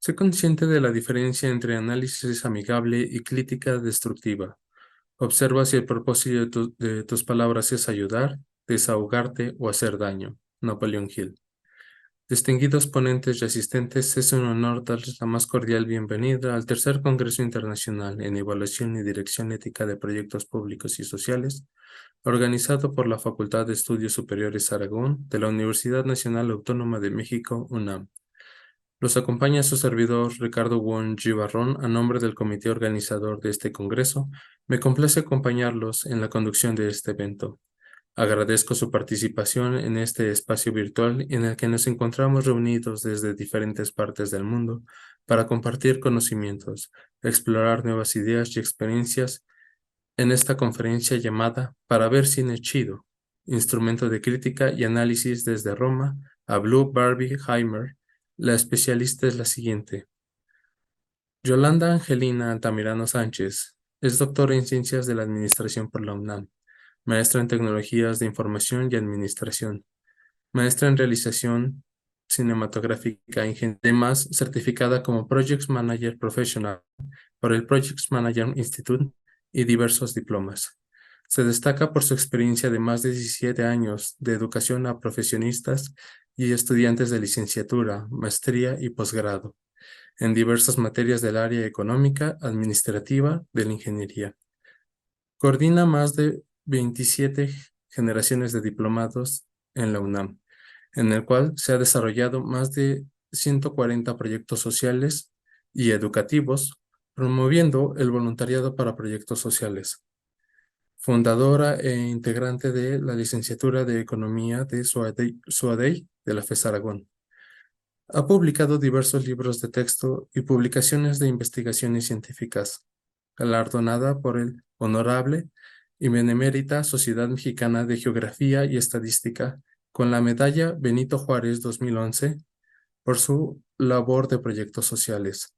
Sé consciente de la diferencia entre análisis amigable y crítica destructiva. Observa si el propósito de tus palabras es ayudar, desahogarte o hacer daño. Napoleón Hill. Distinguidos ponentes y asistentes, es un honor darles la más cordial bienvenida al tercer Congreso Internacional en Evaluación y Dirección Ética de Proyectos Públicos y Sociales, organizado por la Facultad de Estudios Superiores Aragón de la Universidad Nacional Autónoma de México, UNAM. Los acompaña su servidor Ricardo Won Gibarrón a nombre del comité organizador de este congreso. Me complace acompañarlos en la conducción de este evento. Agradezco su participación en este espacio virtual en el que nos encontramos reunidos desde diferentes partes del mundo para compartir conocimientos, explorar nuevas ideas y experiencias en esta conferencia llamada Para ver cine chido, instrumento de crítica y análisis desde Roma, a Blue Barbie Heimer. La especialista es la siguiente. Yolanda Angelina Altamirano Sánchez es doctora en Ciencias de la Administración por la UNAM, maestra en Tecnologías de Información y Administración, maestra en Realización Cinematográfica y además certificada como Project Manager Professional por el Project Manager Institute y diversos diplomas. Se destaca por su experiencia de más de 17 años de educación a profesionistas y estudiantes de licenciatura, maestría y posgrado en diversas materias del área económica, administrativa, de la ingeniería. Coordina más de 27 generaciones de diplomados en la UNAM, en el cual se ha desarrollado más de 140 proyectos sociales y educativos, promoviendo el voluntariado para proyectos sociales. Fundadora e integrante de la licenciatura de Economía de SUADEI de la FES Aragón. Ha publicado diversos libros de texto y publicaciones de investigaciones científicas, galardonada por el Honorable y Benemérita Sociedad Mexicana de Geografía y Estadística con la Medalla Benito Juárez 2011 por su labor de proyectos sociales.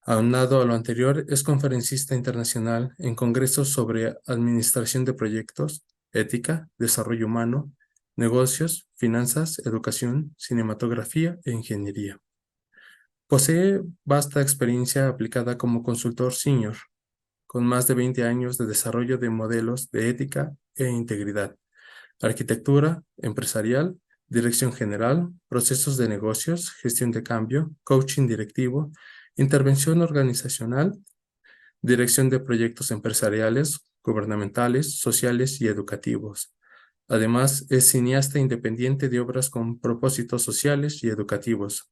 Aunado a lo anterior, es conferencista internacional en congresos sobre administración de proyectos, ética, desarrollo humano, negocios, finanzas, educación, cinematografía e ingeniería. Posee vasta experiencia aplicada como consultor senior, con más de 20 años de desarrollo de modelos de ética e integridad, arquitectura empresarial, dirección general, procesos de negocios, gestión de cambio, coaching directivo, intervención organizacional, dirección de proyectos empresariales, gubernamentales, sociales y educativos. Además, es cineasta independiente de obras con propósitos sociales y educativos,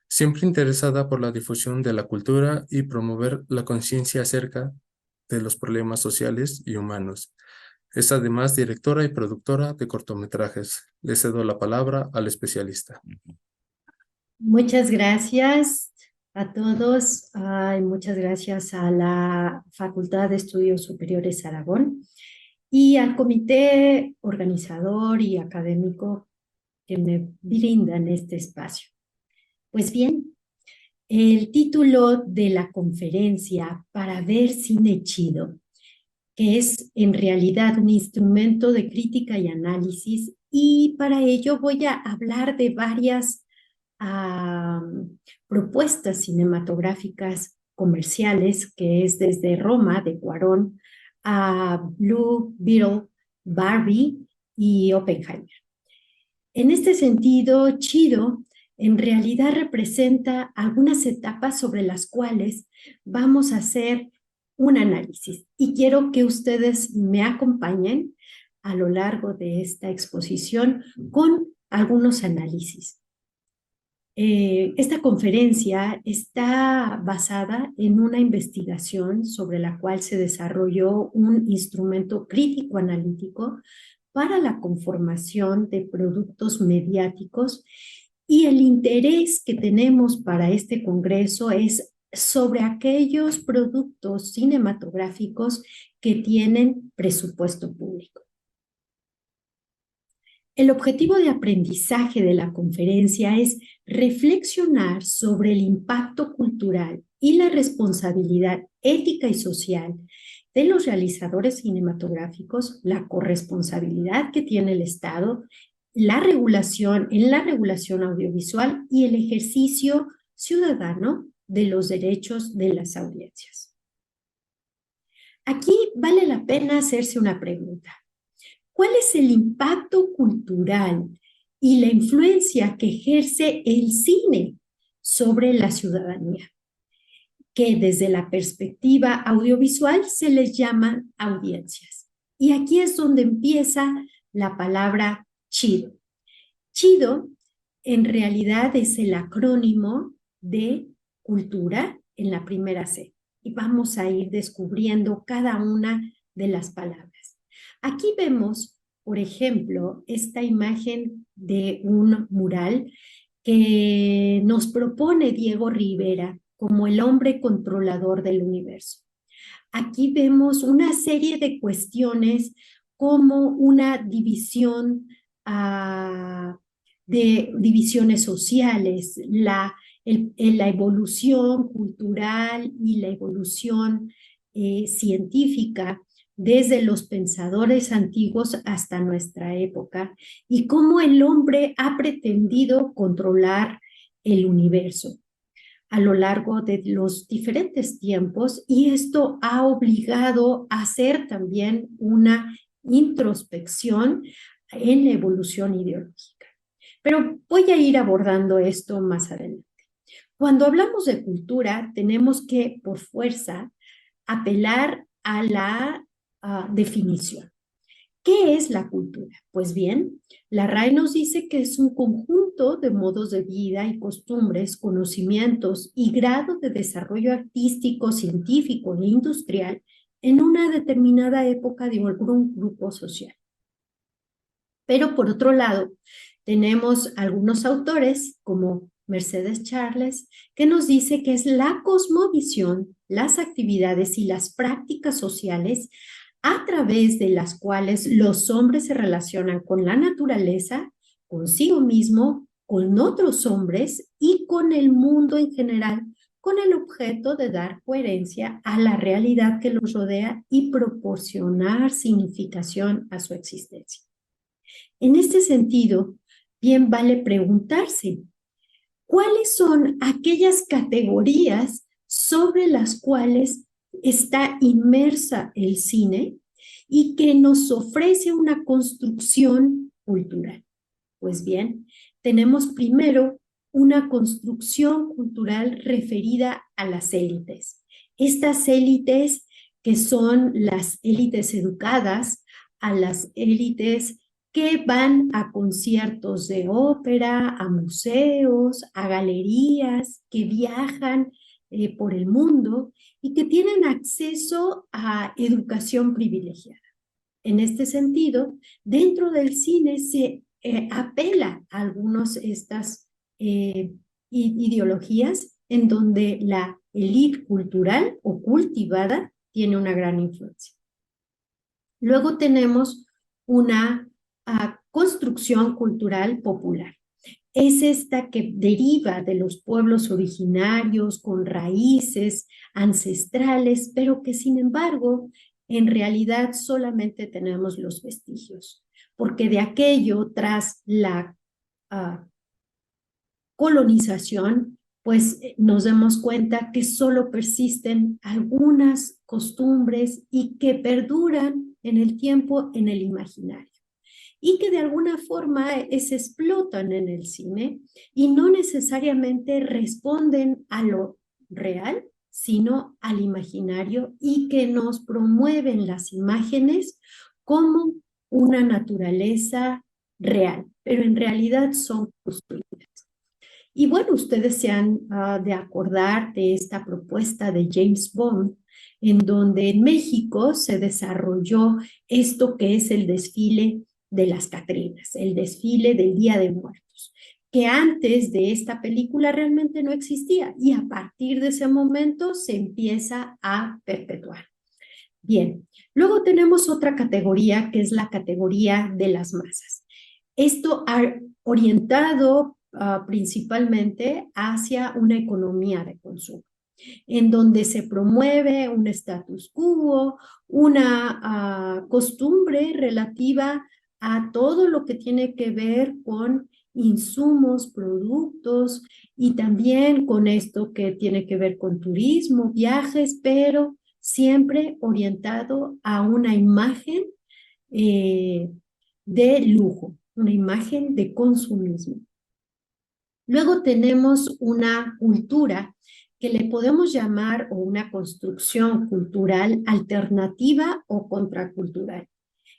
siempre interesada por la difusión de la cultura y promover la conciencia acerca de los problemas sociales y humanos. Es además directora y productora de cortometrajes. Le cedo la palabra al especialista. Muchas gracias a todos y muchas gracias a la Facultad de Estudios Superiores Aragón y al comité organizador y académico que me brindan este espacio. Pues bien, el título de la conferencia Para ver cine chido, que es en realidad un instrumento de crítica y análisis, y para ello voy a hablar de varias propuestas cinematográficas comerciales, que es desde Roma, de Cuarón, a Blue Beetle, Barbie y Oppenheimer. En este sentido, Chido en realidad representa algunas etapas sobre las cuales vamos a hacer un análisis. Y quiero que ustedes me acompañen a lo largo de esta exposición con algunos análisis. Esta conferencia está basada en una investigación sobre la cual se desarrolló un instrumento crítico analítico para la conformación de productos mediáticos, y el interés que tenemos para este congreso es sobre aquellos productos cinematográficos que tienen presupuesto público. El objetivo de aprendizaje de la conferencia es reflexionar sobre el impacto cultural y la responsabilidad ética y social de los realizadores cinematográficos, la corresponsabilidad que tiene el Estado, la regulación audiovisual y el ejercicio ciudadano de los derechos de las audiencias. Aquí vale la pena hacerse una pregunta. ¿Cuál es el impacto cultural y la influencia que ejerce el cine sobre la ciudadanía? Que desde la perspectiva audiovisual se les llaman audiencias. Y aquí es donde empieza la palabra chido. Chido en realidad es el acrónimo de cultura en la primera C. Y vamos a ir descubriendo cada una de las palabras. Aquí vemos, por ejemplo, esta imagen de un mural que nos propone Diego Rivera como el hombre controlador del universo. Aquí vemos una serie de cuestiones como una división de divisiones sociales, la evolución cultural y la evolución científica desde los pensadores antiguos hasta nuestra época, y cómo el hombre ha pretendido controlar el universo a lo largo de los diferentes tiempos, y esto ha obligado a hacer también una introspección en la evolución ideológica. Pero voy a ir abordando esto más adelante. Cuando hablamos de cultura, tenemos que, por fuerza, apelar a la definición. ¿Qué es la cultura? Pues bien, la RAE nos dice que es un conjunto de modos de vida y costumbres, conocimientos y grado de desarrollo artístico, científico e industrial en una determinada época de algún grupo social. Pero por otro lado, tenemos algunos autores como Mercedes Charles, que nos dice que es la cosmovisión, las actividades y las prácticas sociales a través de las cuales los hombres se relacionan con la naturaleza, consigo mismo, con otros hombres y con el mundo en general, con el objeto de dar coherencia a la realidad que los rodea y proporcionar significación a su existencia. En este sentido, bien vale preguntarse, ¿cuáles son aquellas categorías sobre las cuales está inmersa el cine y que nos ofrece una construcción cultural? Pues bien, tenemos primero una construcción cultural referida a las élites. Estas élites que son las élites educadas, a las élites que van a conciertos de ópera, a museos, a galerías, que viajan por el mundo y que tienen acceso a educación privilegiada. En este sentido, dentro del cine se apela a algunas de estas ideologías en donde la élite cultural o cultivada tiene una gran influencia. Luego tenemos una construcción cultural popular. Es esta que deriva de los pueblos originarios con raíces ancestrales, pero que sin embargo en realidad solamente tenemos los vestigios, porque de aquello tras la colonización, pues nos damos cuenta que solo persisten algunas costumbres y que perduran en el tiempo en el imaginario, y que de alguna forma se explotan en el cine y no necesariamente responden a lo real, sino al imaginario, y que nos promueven las imágenes como una naturaleza real, pero en realidad son construidas. Y bueno, ustedes se han de acordar de esta propuesta de James Bond, en donde en México se desarrolló esto que es el desfile de las Catrinas, el desfile del Día de Muertos, que antes de esta película realmente no existía, y a partir de ese momento se empieza a perpetuar. Bien, luego tenemos otra categoría que es la categoría de las masas. Esto ha orientado principalmente hacia una economía de consumo, en donde se promueve un status quo, una costumbre relativa a todo lo que tiene que ver con insumos, productos y también con esto que tiene que ver con turismo, viajes, pero siempre orientado a una imagen eh, de lujo, una imagen de consumismo. Luego tenemos una cultura que le podemos llamar o una construcción cultural alternativa o contracultural,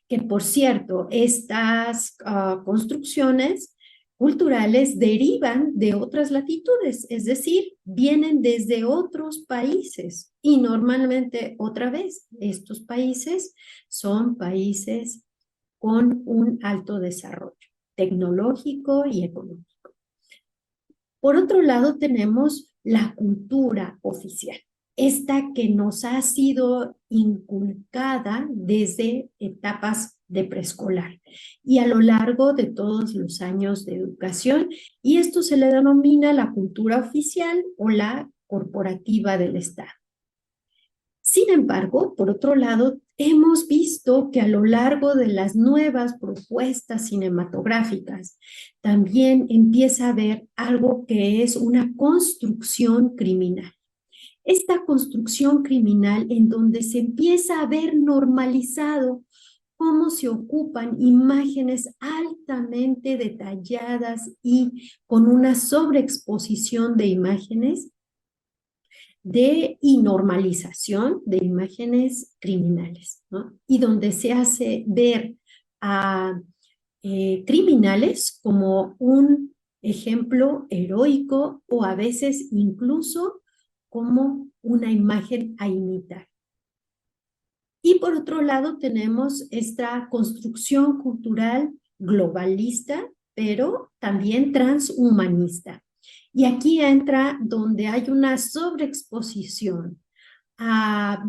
que por cierto, estas construcciones culturales derivan de otras latitudes, es decir, vienen desde otros países y normalmente otra vez estos países son países con un alto desarrollo tecnológico y económico. Por otro lado, tenemos la cultura oficial, esta que nos ha sido inculcada desde etapas de preescolar y a lo largo de todos los años de educación, y esto se le denomina la cultura oficial o la corporativa del Estado. Sin embargo, por otro lado, hemos visto que a lo largo de las nuevas propuestas cinematográficas también empieza a haber algo que es una construcción criminal. Esta construcción criminal en donde se empieza a ver normalizado cómo se ocupan imágenes altamente detalladas y con una sobreexposición de imágenes y normalización de imágenes criminales, ¿no? Y donde se hace ver a criminales como un ejemplo heroico o a veces incluso como una imagen a imitar. Y por otro lado tenemos esta construcción cultural globalista, pero también transhumanista. Y aquí entra donde hay una sobreexposición a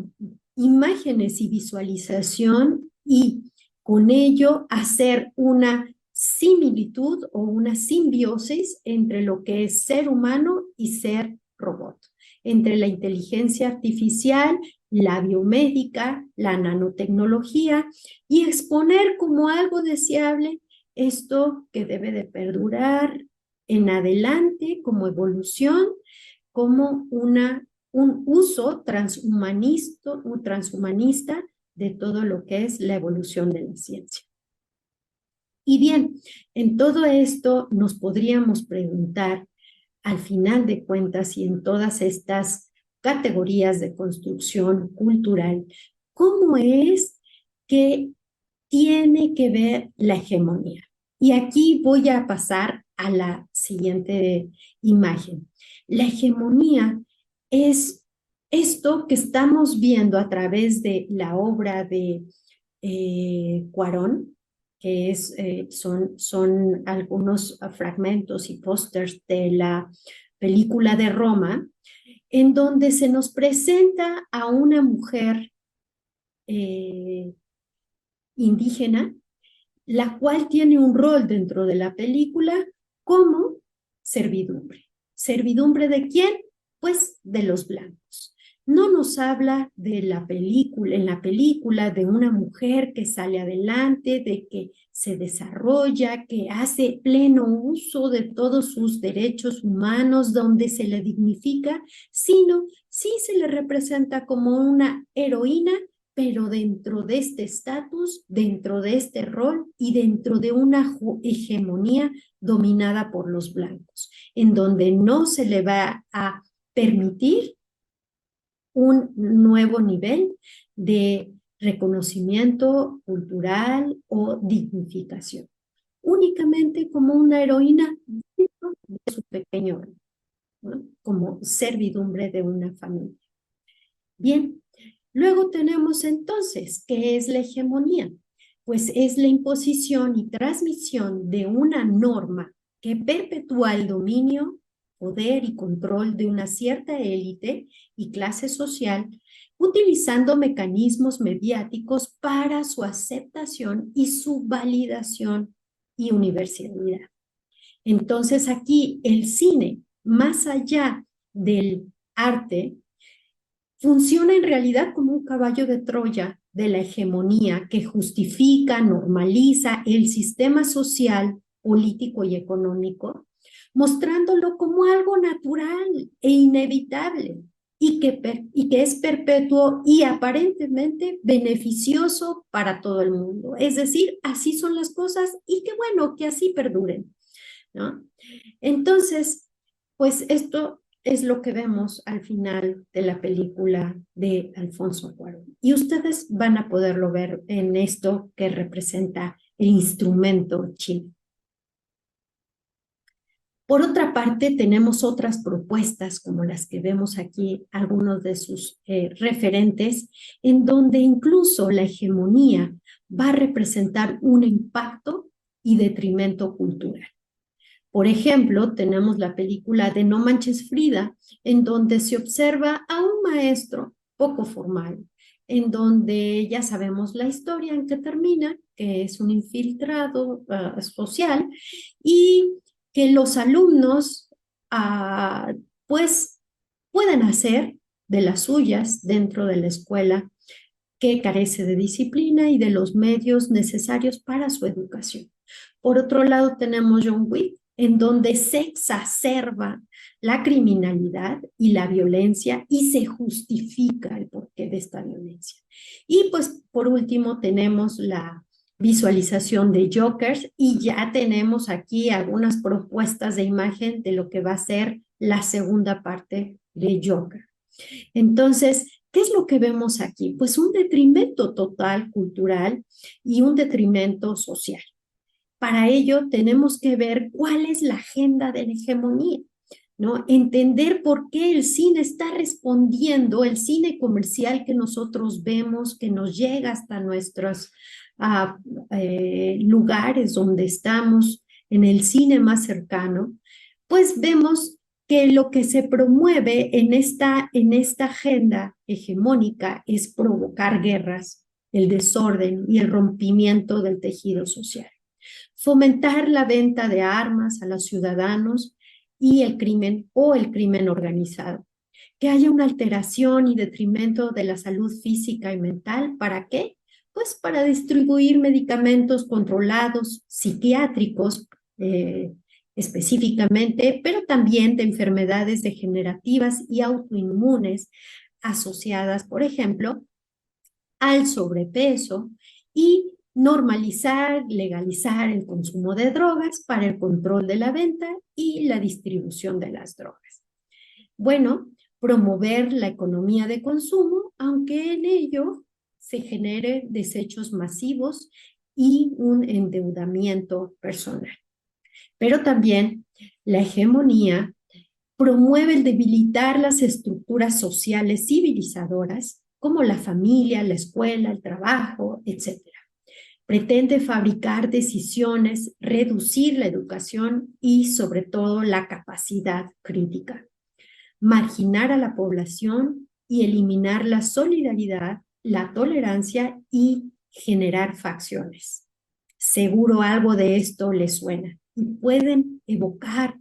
imágenes y visualización y con ello hacer una similitud o una simbiosis entre lo que es ser humano y ser robot, entre la inteligencia artificial, la biomédica, la nanotecnología y exponer como algo deseable esto que debe de perdurar en adelante como evolución, como un uso transhumanista de todo lo que es la evolución de la ciencia. Y bien, en todo esto nos podríamos preguntar, al final de cuentas y en todas estas categorías de construcción cultural, ¿cómo es que tiene que ver la hegemonía? Y aquí voy a pasar a la siguiente imagen. La hegemonía es esto que estamos viendo a través de la obra de Cuarón, que son algunos fragmentos y pósters de la película de Roma, en donde se nos presenta a una mujer indígena, la cual tiene un rol dentro de la película como servidumbre. ¿Servidumbre de quién? Pues de los blancos. No nos habla de la película, en la película de una mujer que sale adelante, de que se desarrolla, que hace pleno uso de todos sus derechos humanos, donde se le dignifica, sino sí se le representa como una heroína, pero dentro de este estatus, dentro de este rol y dentro de una hegemonía dominada por los blancos, en donde no se le va a permitir un nuevo nivel de reconocimiento cultural o dignificación, únicamente como una heroína de su pequeño rol, ¿no? Como servidumbre de una familia. Bien, luego tenemos entonces, ¿qué es la hegemonía? Pues es la imposición y transmisión de una norma que perpetúa el dominio, poder y control de una cierta élite y clase social, utilizando mecanismos mediáticos para su aceptación y su validación y universalidad. Entonces aquí el cine, más allá del arte, funciona en realidad como un caballo de Troya de la hegemonía que justifica, normaliza el sistema social político y económico, mostrándolo como algo natural e inevitable y que es perpetuo y aparentemente beneficioso para todo el mundo. Es decir, así son las cosas y qué bueno que así perduren, ¿no? Entonces, pues esto es lo que vemos al final de la película de Alfonso Cuarón. Y ustedes van a poderlo ver en esto que representa el instrumento chino. Por otra parte, tenemos otras propuestas como las que vemos aquí, algunos de sus referentes, en donde incluso la hegemonía va a representar un impacto y detrimento cultural. Por ejemplo, tenemos la película de No Manches Frida, en donde se observa a un maestro poco formal, en donde ya sabemos la historia en que termina, que es un infiltrado social, y que los alumnos pues pueden hacer de las suyas dentro de la escuela que carece de disciplina y de los medios necesarios para su educación. Por otro lado, tenemos John Wick, en donde se exacerba la criminalidad y la violencia y se justifica el porqué de esta violencia. Y pues por último tenemos la visualización de Jokers y ya tenemos aquí algunas propuestas de imagen de lo que va a ser la segunda parte de Joker. Entonces, ¿qué es lo que vemos aquí? Pues un detrimento total cultural y un detrimento social. Para ello tenemos que ver cuál es la agenda de la hegemonía, ¿no? Entender por qué el cine está respondiendo, el cine comercial que nosotros vemos, que nos llega hasta nuestros lugares donde estamos, en el cine más cercano, pues vemos que lo que se promueve en esta agenda hegemónica es provocar guerras, el desorden y el rompimiento del tejido social. Fomentar la venta de armas a los ciudadanos y el crimen o el crimen organizado. Que haya una alteración y detrimento de la salud física y mental. ¿Para qué? Pues para distribuir medicamentos controlados, psiquiátricos específicamente, pero también de enfermedades degenerativas y autoinmunes asociadas, por ejemplo, al sobrepeso y normalizar, legalizar el consumo de drogas para el control de la venta y la distribución de las drogas. Bueno, promover la economía de consumo, aunque en ello se genere desechos masivos y un endeudamiento personal. Pero también la hegemonía promueve el debilitar las estructuras sociales civilizadoras como la familia, la escuela, el trabajo, etc. Pretende fabricar decisiones, reducir la educación y sobre todo la capacidad crítica, marginar a la población y eliminar la solidaridad, la tolerancia y generar facciones. Seguro algo de esto les suena y pueden evocar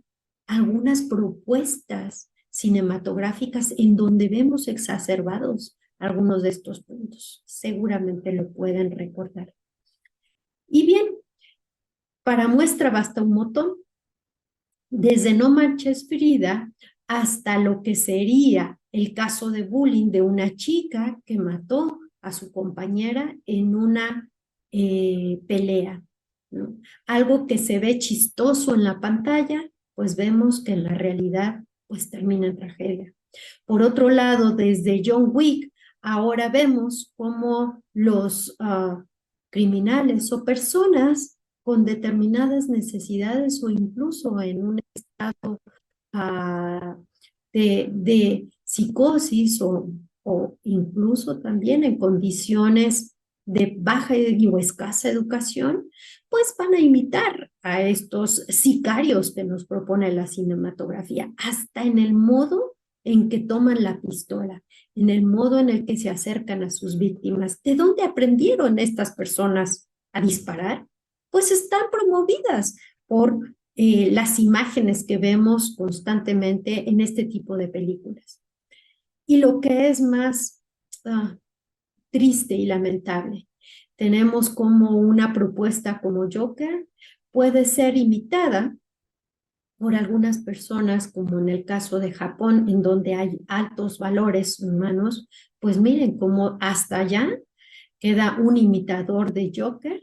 algunas propuestas cinematográficas en donde vemos exacerbados algunos de estos puntos. Seguramente lo pueden recordar. Y bien, para muestra basta un montón, desde No Manches Frida hasta lo que sería el caso de bullying de una chica que mató a su compañera en una pelea, ¿no? Algo que se ve chistoso en la pantalla, pues vemos que en la realidad pues termina en tragedia. Por otro lado, desde John Wick, ahora vemos cómo los criminales o personas con determinadas necesidades o incluso en un estado de psicosis o incluso también en condiciones de baja o escasa educación, pues van a imitar a estos sicarios que nos propone la cinematografía, hasta en el modo en que toman la pistola, en el modo en el que se acercan a sus víctimas. ¿De dónde aprendieron estas personas a disparar? Pues están promovidas por las imágenes que vemos constantemente en este tipo de películas. Y lo que es más triste y lamentable, tenemos como una propuesta como Joker, puede ser imitada por algunas personas, como en el caso de Japón, en donde hay altos valores humanos, pues miren cómo hasta allá queda un imitador de Joker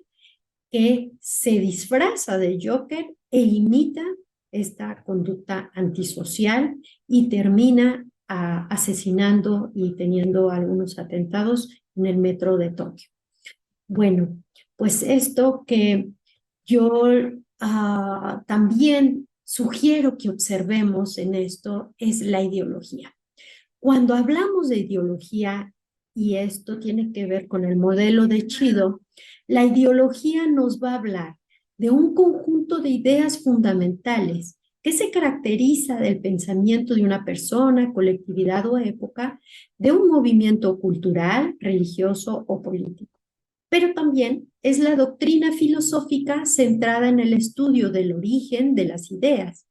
que se disfraza de Joker e imita esta conducta antisocial y termina asesinando y teniendo algunos atentados en el metro de Tokio. Bueno, pues esto que yo también sugiero que observemos en esto es la ideología. Cuando hablamos de ideología, y esto tiene que ver con el modelo de Chido, la ideología nos va a hablar de un conjunto de ideas fundamentales que se caracteriza del pensamiento de una persona, colectividad o época, de un movimiento cultural, religioso o político. Pero también es la doctrina filosófica centrada en el estudio del origen de las ideas.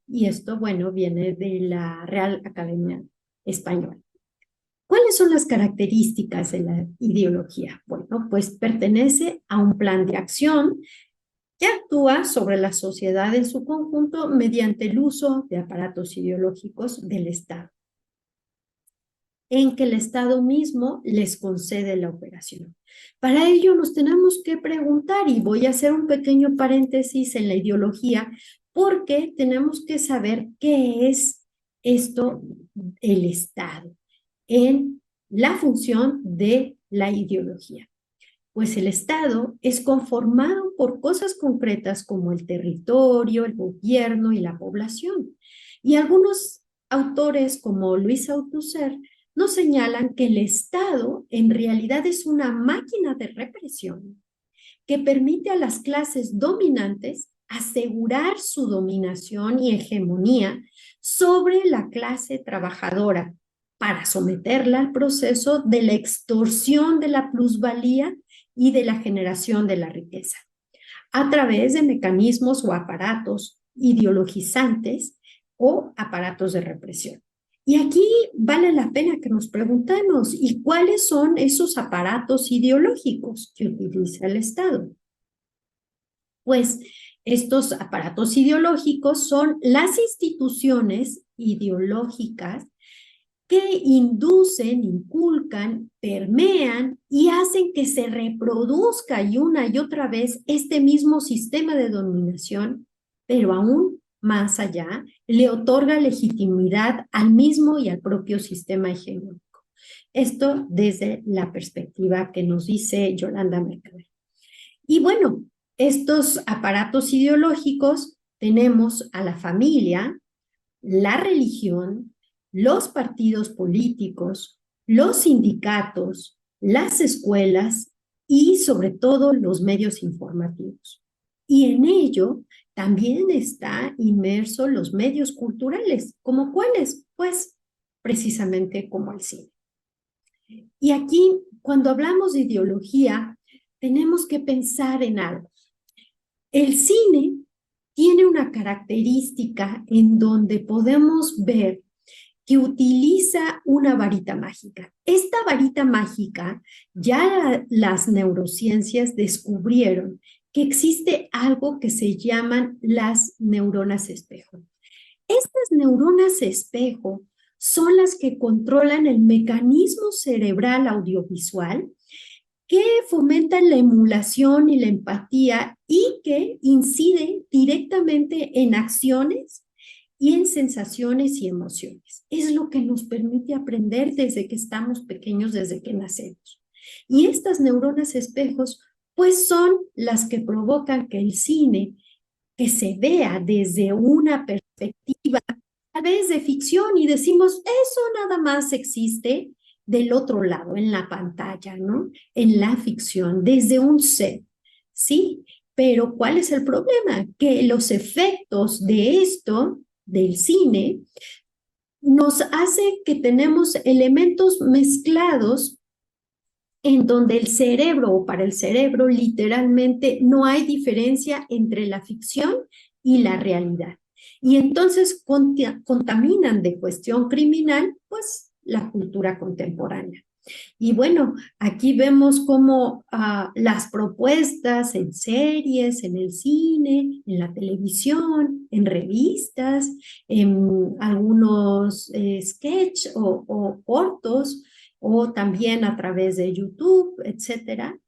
Y esto, bueno, viene de la Real Academia Española. ¿Cuáles son las características de la ideología? Bueno, pues pertenece a un plan de acción que actúa sobre la sociedad en su conjunto mediante el uso de aparatos ideológicos del Estado, en que el Estado mismo les concede la operación. Para ello nos tenemos que preguntar, y voy a hacer un pequeño paréntesis en la ideología, porque tenemos que saber qué es esto, el Estado, en la función de la ideología. Pues el Estado es conformado por cosas concretas como el territorio, el gobierno y la población. Y algunos autores como Luis Althusser nos señalan que el Estado en realidad es una máquina de represión que permite a las clases dominantes asegurar su dominación y hegemonía sobre la clase trabajadora para someterla al proceso de la extorsión de la plusvalía y de la generación de la riqueza, a través de mecanismos o aparatos ideologizantes o aparatos de represión. Y aquí vale la pena que nos preguntemos, ¿y cuáles son esos aparatos ideológicos que utiliza el Estado? Pues estos aparatos ideológicos son las instituciones ideológicas que inducen, inculcan, permean y hacen que se reproduzca y una y otra vez este mismo sistema de dominación, pero aún más allá, le otorga legitimidad al mismo y al propio sistema hegemónico. Esto desde la perspectiva que nos dice Yolanda Mercader. Y bueno, estos aparatos ideológicos tenemos a la familia, la religión, los partidos políticos, los sindicatos, las escuelas y sobre todo los medios informativos. Y en ello también está inmerso los medios culturales, ¿como cuáles? Pues precisamente como el cine. Y aquí, cuando hablamos de ideología, tenemos que pensar en algo. El cine tiene una característica en donde podemos ver que utiliza una varita mágica. Esta varita mágica, ya las neurociencias descubrieron que existe algo que se llaman las neuronas espejo. Estas neuronas espejo son las que controlan el mecanismo cerebral audiovisual que fomentan la emulación y la empatía y que inciden directamente en acciones y en sensaciones y emociones. Es lo que nos permite aprender desde que estamos pequeños, desde que nacemos. Y estas neuronas espejos, pues son las que provocan que el cine, que se vea desde una perspectiva tal vez de ficción y decimos, eso nada más existe del otro lado, en la pantalla, ¿no? En la ficción, desde un set, ¿sí? Pero ¿cuál es el problema? Que los efectos de esto, del cine, nos hace que tenemos elementos mezclados en donde el cerebro o para el cerebro literalmente no hay diferencia entre la ficción y la realidad. Y entonces contaminan de cuestión criminal, pues, la cultura contemporánea. Y bueno, aquí vemos cómo las propuestas en series, en el cine, en la televisión, en revistas, en algunos sketch o cortos, o también a través de YouTube, etcétera,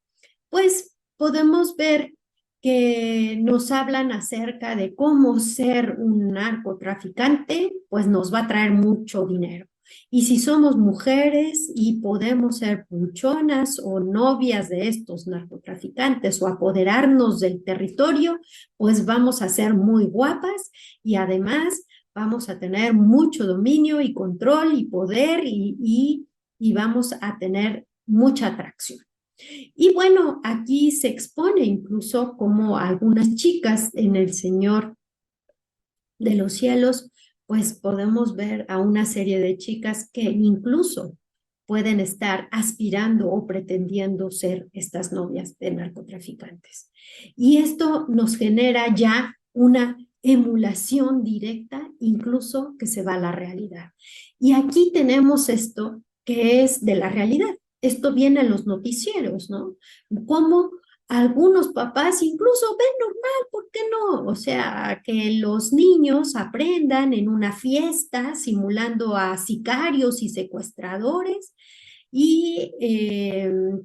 pues podemos ver que nos hablan acerca de cómo ser un narcotraficante, pues nos va a traer mucho dinero. Y si somos mujeres y podemos ser punchonas o novias de estos narcotraficantes o apoderarnos del territorio, pues vamos a ser muy guapas y además vamos a tener mucho dominio y control y poder y vamos a tener mucha atracción. Y bueno, aquí se expone incluso como algunas chicas en El Señor de los Cielos, pues podemos ver a una serie de chicas que incluso pueden estar aspirando o pretendiendo ser estas novias de narcotraficantes. Y esto nos genera ya una emulación directa, incluso que se va a la realidad. Y aquí tenemos esto que es de la realidad. Esto viene en los noticieros, ¿no? Cómo algunos papás incluso ven normal, ¿por qué no? O sea, que los niños aprendan en una fiesta simulando a sicarios y secuestradores y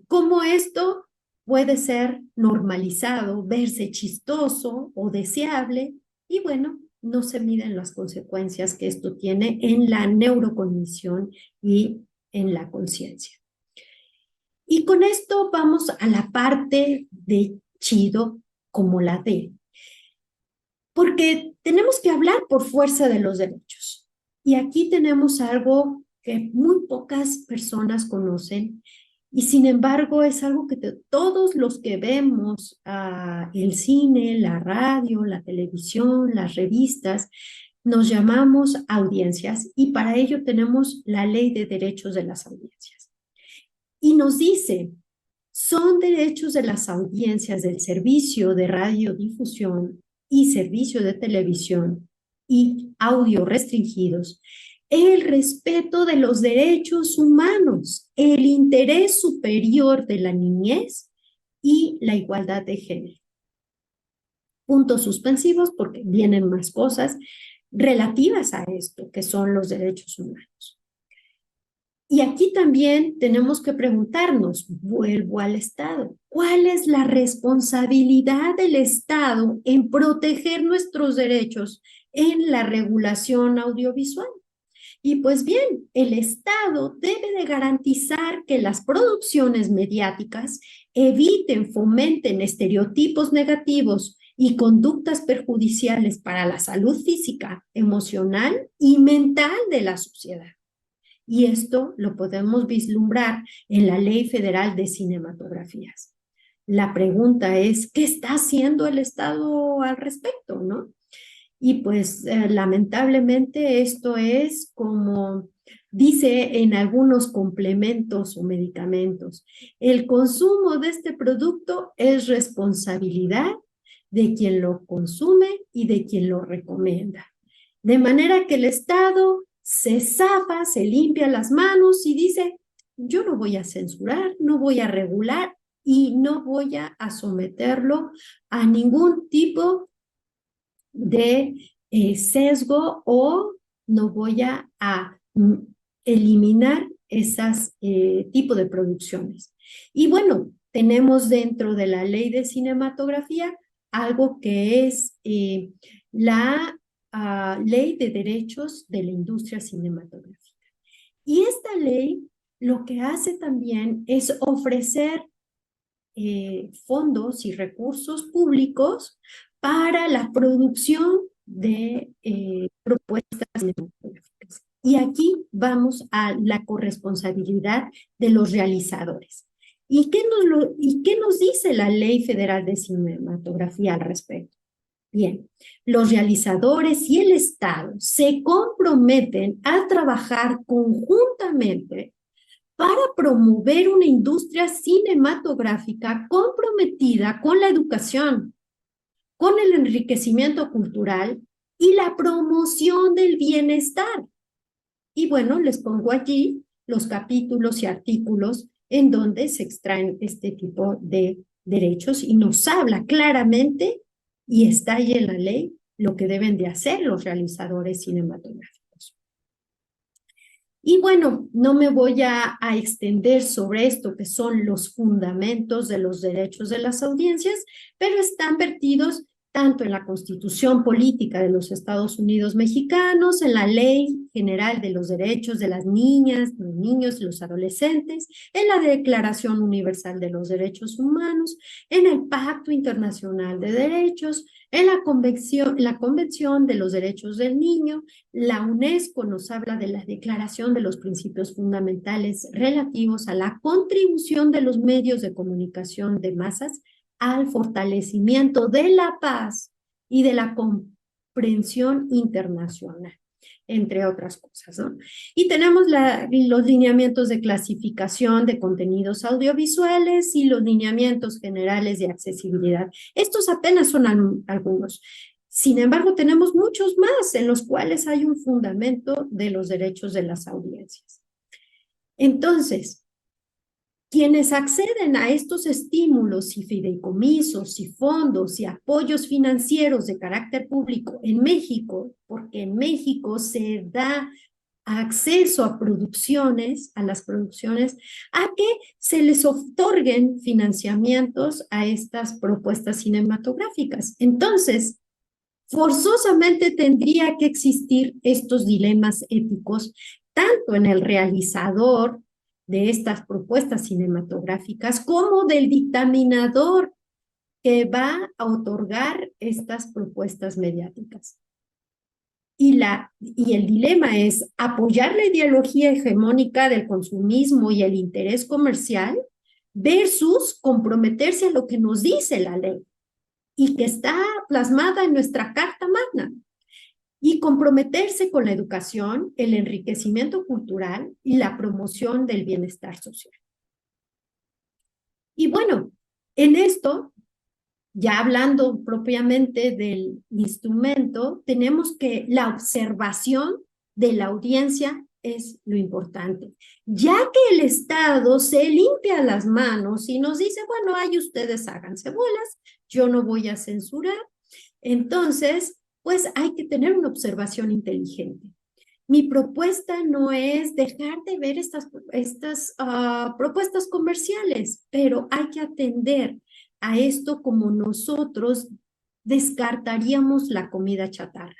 cómo esto puede ser normalizado, verse chistoso o deseable y bueno, no se miden las consecuencias que esto tiene en la neurocognición y en la conciencia. Y con esto vamos a la parte de chido como la D, porque tenemos que hablar por fuerza de los derechos. Y aquí tenemos algo que muy pocas personas conocen y sin embargo es algo que todos los que vemos el cine, la radio, la televisión, las revistas, nos llamamos audiencias y para ello tenemos la Ley de Derechos de las Audiencias. Y nos dice, son derechos de las audiencias del servicio de radiodifusión y servicio de televisión y audio restringidos, el respeto de los derechos humanos, el interés superior de la niñez y la igualdad de género. Puntos suspensivos porque vienen más cosas relativas a esto, que son los derechos humanos. Y aquí también tenemos que preguntarnos, vuelvo al Estado, ¿cuál es la responsabilidad del Estado en proteger nuestros derechos en la regulación audiovisual? Y pues bien, el Estado debe de garantizar que las producciones mediáticas eviten, fomenten estereotipos negativos y conductas perjudiciales para la salud física, emocional y mental de la sociedad. Y esto lo podemos vislumbrar en la Ley Federal de Cinematografías. La pregunta es, ¿qué está haciendo el Estado al respecto, no? Y pues lamentablemente esto es como dice en algunos complementos o medicamentos, el consumo de este producto es responsabilidad de quien lo consume y de quien lo recomienda. De manera que el Estado se zafa, se limpia las manos y dice, yo no voy a censurar, no voy a regular y no voy a someterlo a ningún tipo de sesgo o no voy a eliminar esas tipos de producciones. Y bueno, tenemos dentro de la ley de cinematografía algo que es la ley de derechos de la industria cinematográfica. Y esta ley lo que hace también es ofrecer fondos y recursos públicos para la producción de propuestas cinematográficas. Y aquí vamos a la corresponsabilidad de los realizadores. ¿Y qué nos dice la Ley Federal de Cinematografía al respecto? Bien, los realizadores y el Estado se comprometen a trabajar conjuntamente para promover una industria cinematográfica comprometida con la educación, con el enriquecimiento cultural y la promoción del bienestar. Y bueno, les pongo allí los capítulos y artículos en donde se extraen este tipo de derechos y nos habla claramente y está ahí en la ley lo que deben de hacer los realizadores cinematográficos. Y bueno, no me voy a extender sobre esto que son los fundamentos de los derechos de las audiencias, pero están vertidos tanto en la Constitución Política de los Estados Unidos Mexicanos, en la Ley General de los Derechos de las Niñas, los Niños y los Adolescentes, en la Declaración Universal de los Derechos Humanos, en el Pacto Internacional de Derechos, en la Convención de los Derechos del Niño. La UNESCO nos habla de la Declaración de los Principios Fundamentales relativos a la contribución de los medios de comunicación de masas al fortalecimiento de la paz y de la comprensión internacional, entre otras cosas, ¿no? Y tenemos los lineamientos de clasificación de contenidos audiovisuales y los lineamientos generales de accesibilidad. Estos apenas son algunos. Sin embargo, tenemos muchos más en los cuales hay un fundamento de los derechos de las audiencias. Entonces, quienes acceden a estos estímulos y fideicomisos y fondos y apoyos financieros de carácter público en México, porque en México se da acceso a producciones, a las producciones, a que se les otorguen financiamientos a estas propuestas cinematográficas. Entonces, forzosamente tendría que existir estos dilemas éticos, tanto en el realizador de estas propuestas cinematográficas como del dictaminador que va a otorgar estas propuestas mediáticas. Y el dilema es apoyar la ideología hegemónica del consumismo y el interés comercial versus comprometerse a lo que nos dice la ley y que está plasmada en nuestra Carta Magna, y comprometerse con la educación, el enriquecimiento cultural y la promoción del bienestar social. Y bueno, en esto, ya hablando propiamente del instrumento, tenemos que la observación de la audiencia es lo importante, ya que el Estado se limpia las manos y nos dice, bueno, ahí ustedes háganse bolas, yo no voy a censurar. Entonces, pues hay que tener una observación inteligente. Mi propuesta no es dejar de ver estas propuestas comerciales, pero hay que atender a esto como nosotros descartaríamos la comida chatarra.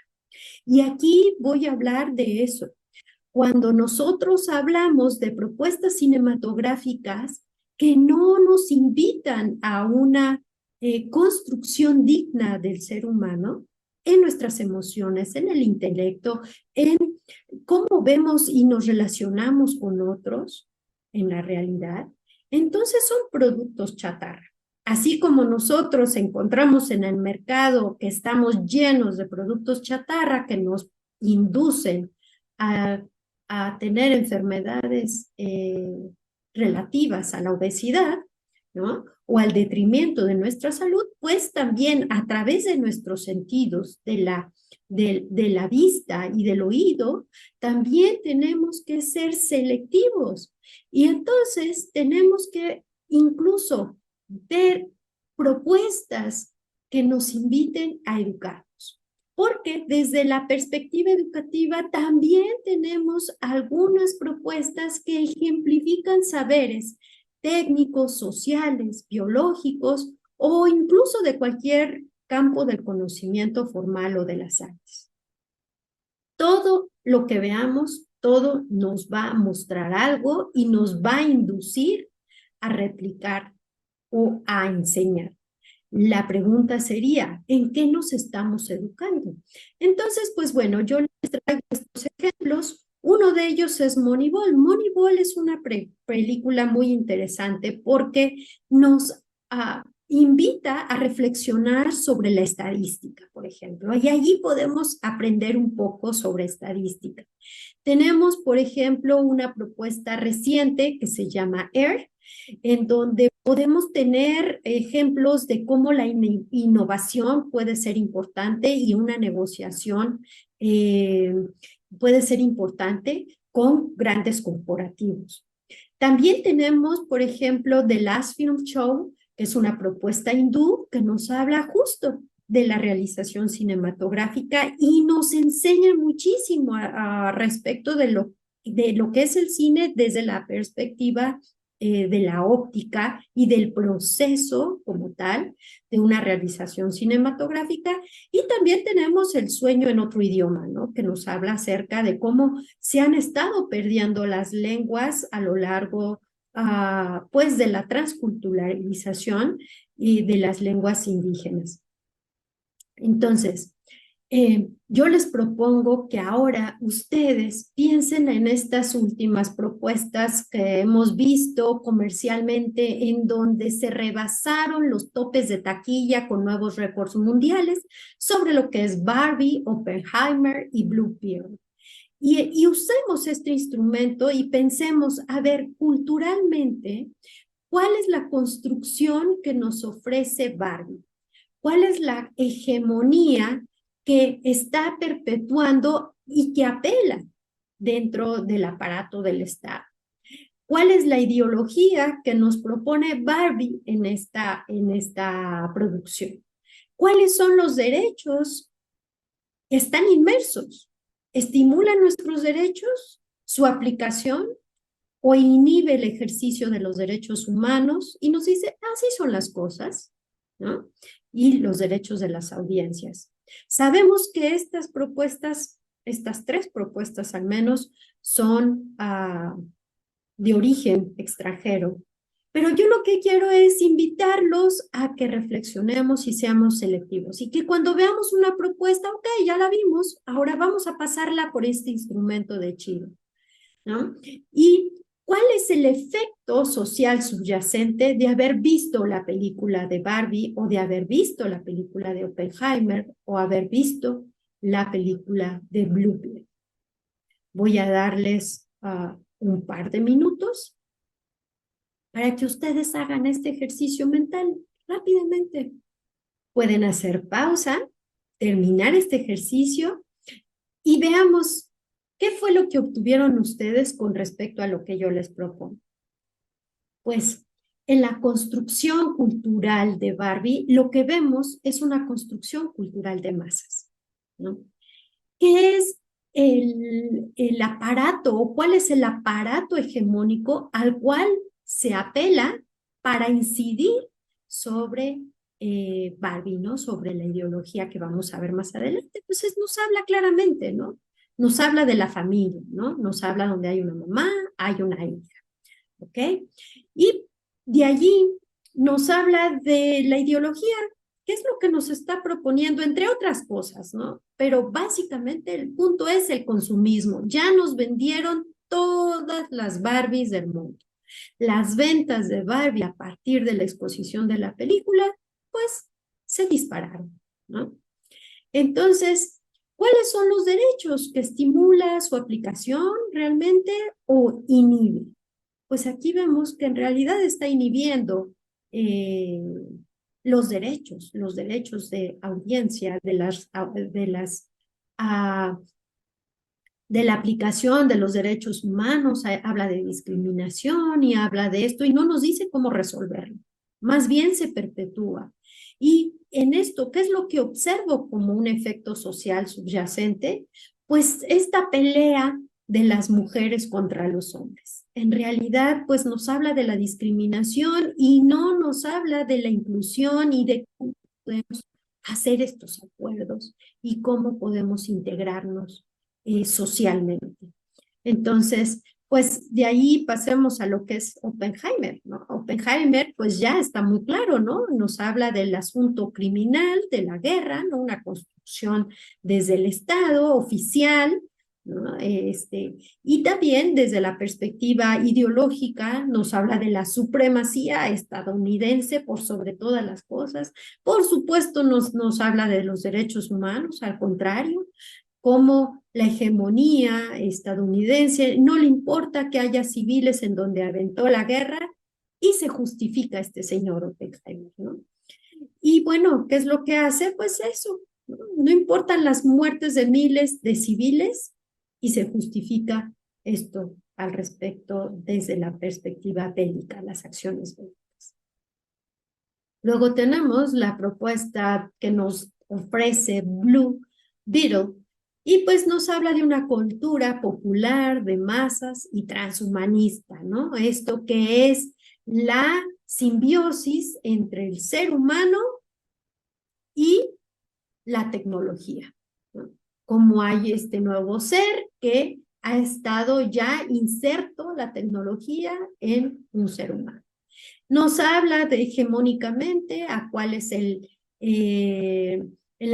Y aquí voy a hablar de eso. Cuando nosotros hablamos de propuestas cinematográficas que no nos invitan a una construcción digna del ser humano, en nuestras emociones, en el intelecto, en cómo vemos y nos relacionamos con otros en la realidad, entonces son productos chatarra. Así como nosotros encontramos en el mercado que estamos llenos de productos chatarra que nos inducen a tener enfermedades relativas a la obesidad, ¿no? O al detrimento de nuestra salud, pues también a través de nuestros sentidos, de la vista y del oído, también tenemos que ser selectivos. Y entonces tenemos que incluso ver propuestas que nos inviten a educarnos. Porque desde la perspectiva educativa también tenemos algunas propuestas que ejemplifican saberes técnicos, sociales, biológicos o incluso de cualquier campo del conocimiento formal o de las artes. Todo lo que veamos, todo nos va a mostrar algo y nos va a inducir a replicar o a enseñar. La pregunta sería, ¿en qué nos estamos educando? Entonces, pues bueno, yo les traigo estos ejemplos. Uno de ellos es Moneyball. Moneyball es una película muy interesante porque nos invita a reflexionar sobre la estadística, por ejemplo, y allí podemos aprender un poco sobre estadística. Tenemos, por ejemplo, una propuesta reciente que se llama AIR, en donde podemos tener ejemplos de cómo la innovación puede ser importante y una negociación puede ser importante con grandes corporativos. También tenemos, por ejemplo, The Last Film Show, que es una propuesta hindú que nos habla justo de la realización cinematográfica y nos enseña muchísimo respecto de lo que es el cine desde la perspectiva de la óptica y del proceso como tal de una realización cinematográfica. Y también tenemos El sueño en otro idioma, ¿no? Que nos habla acerca de cómo se han estado perdiendo las lenguas a lo largo pues de la transculturalización y de las lenguas indígenas. Entonces, yo les propongo que ahora ustedes piensen en estas últimas propuestas que hemos visto comercialmente en donde se rebasaron los topes de taquilla con nuevos récords mundiales sobre lo que es Barbie, Oppenheimer y Blue Beetle. Y usemos este instrumento y pensemos, a ver, culturalmente, ¿cuál es la construcción que nos ofrece Barbie? ¿Cuál es la hegemonía que está perpetuando y que apela dentro del aparato del Estado? ¿Cuál es la ideología que nos propone Barbie en esta producción? ¿Cuáles son los derechos que están inmersos? ¿Estimulan nuestros derechos, su aplicación, o inhibe el ejercicio de los derechos humanos? Y nos dice, así son las cosas, ¿no? Y los derechos de las audiencias. Sabemos que estas propuestas, estas tres propuestas al menos, son de origen extranjero. Pero yo lo que quiero es invitarlos a que reflexionemos y seamos selectivos. Y que cuando veamos una propuesta, ok, ya la vimos, ahora vamos a pasarla por este instrumento de Chile, ¿no? Y ¿cuál es el efecto social subyacente de haber visto la película de Barbie o de haber visto la película de Oppenheimer o haber visto la película de Blue Beetle? Voy a darles un par de minutos para que ustedes hagan este ejercicio mental rápidamente. Pueden hacer pausa, terminar este ejercicio y veamos qué fue lo que obtuvieron ustedes con respecto a lo que yo les propongo. Pues en la construcción cultural de Barbie, lo que vemos es una construcción cultural de masas, ¿no? ¿Qué es el aparato o cuál es el aparato hegemónico al cual se apela para incidir sobre Barbie, ¿no? Sobre la ideología que vamos a ver más adelante? Pues nos habla claramente, ¿no? Nos habla de la familia, ¿no? Nos habla donde hay una mamá, hay una hija, ¿ok? Y de allí nos habla de la ideología, qué es lo que nos está proponiendo, entre otras cosas, ¿no? Pero básicamente el punto es el consumismo. Ya nos vendieron todas las Barbies del mundo. Las ventas de Barbie a partir de la exposición de la película, pues se dispararon, ¿no? Entonces, ¿cuáles son los derechos que estimula su aplicación realmente o inhibe? Pues aquí vemos que en realidad está inhibiendo los derechos de audiencia, de la aplicación de los derechos humanos, habla de discriminación y habla de esto y no nos dice cómo resolverlo. Más bien se perpetúa. Y en esto, ¿qué es lo que observo como un efecto social subyacente? Pues esta pelea de las mujeres contra los hombres. En realidad, pues nos habla de la discriminación y no nos habla de la inclusión y de cómo podemos hacer estos acuerdos y cómo podemos integrarnos socialmente. Entonces, pues de ahí pasemos a lo que es Oppenheimer, ¿no? Oppenheimer, pues ya está muy claro, ¿no? Nos habla del asunto criminal, de la guerra, ¿no? Una construcción desde el Estado oficial, ¿no? Y también desde la perspectiva ideológica nos habla de la supremacía estadounidense por sobre todas las cosas. Por supuesto nos habla de los derechos humanos, al contrario, como la hegemonía estadounidense no le importa que haya civiles en donde aventó la guerra y se justifica este señor Oppenheimer, ¿no? Y bueno, ¿qué es lo que hace? Pues eso, ¿no? No importan las muertes de miles de civiles y se justifica esto al respecto desde la perspectiva bélica, las acciones bélicas. Luego tenemos la propuesta que nos ofrece Blue Beetle, y pues nos habla de una cultura popular de masas y transhumanista, ¿no? Esto que es la simbiosis entre el ser humano y la tecnología, ¿no? Como hay este nuevo ser que ha estado ya inserto la tecnología en un ser humano. Nos habla de hegemónicamente a cuál es el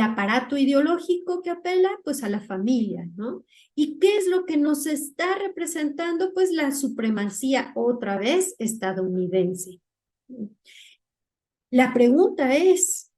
aparato ideológico que apela, pues a la familia, ¿no? ¿Y qué es lo que nos está representando? Pues la supremacía otra vez estadounidense. La pregunta es,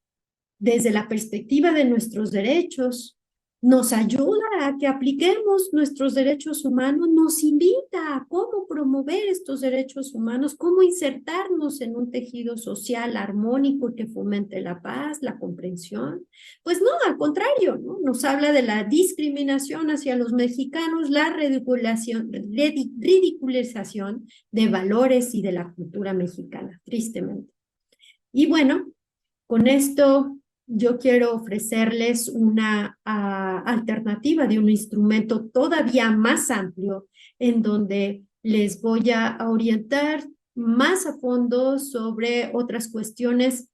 desde la perspectiva de nuestros derechos, nos ayuda a que apliquemos nuestros derechos humanos, nos invita a cómo promover estos derechos humanos, cómo insertarnos en un tejido social armónico que fomente la paz, la comprensión. Pues no, al contrario, ¿no? Nos habla de la discriminación hacia los mexicanos, la ridiculización de valores y de la cultura mexicana, tristemente. Y bueno, con esto yo quiero ofrecerles una alternativa de un instrumento todavía más amplio en donde les voy a orientar más a fondo sobre otras cuestiones,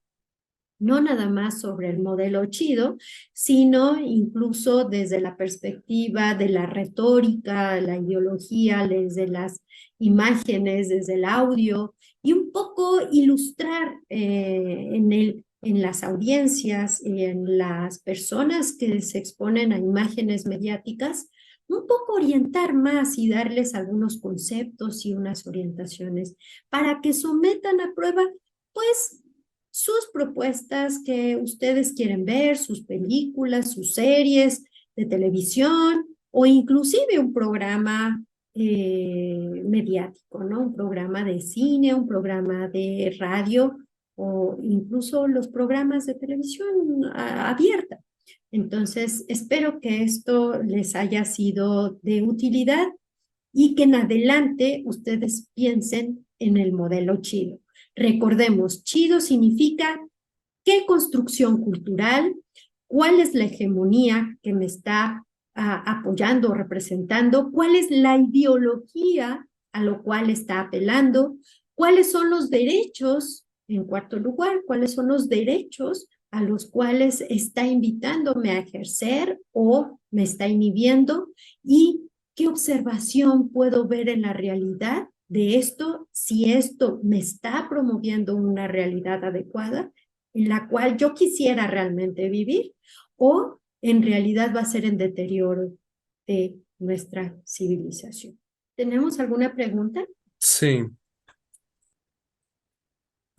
no nada más sobre el modelo Chido, sino incluso desde la perspectiva de la retórica, la ideología, desde las imágenes, desde el audio, y un poco ilustrar en las audiencias y en las personas que se exponen a imágenes mediáticas, un poco orientar más y darles algunos conceptos y unas orientaciones para que sometan a prueba, pues, sus propuestas que ustedes quieren ver, sus películas, sus series de televisión o inclusive un programa mediático, ¿no? Un programa de cine, un programa de radio o incluso los programas de televisión abierta. Entonces, espero que esto les haya sido de utilidad y que en adelante ustedes piensen en el modelo Chido. Recordemos, Chido significa qué construcción cultural, cuál es la hegemonía que me está apoyando o representando, cuál es la ideología a lo cual está apelando, cuáles son los derechos, en cuarto lugar, cuáles son los derechos a los cuales está invitándome a ejercer o me está inhibiendo, y qué observación puedo ver en la realidad de esto, si esto me está promoviendo una realidad adecuada en la cual yo quisiera realmente vivir, o en realidad va a ser en deterioro de nuestra civilización. ¿Tenemos alguna pregunta? Sí,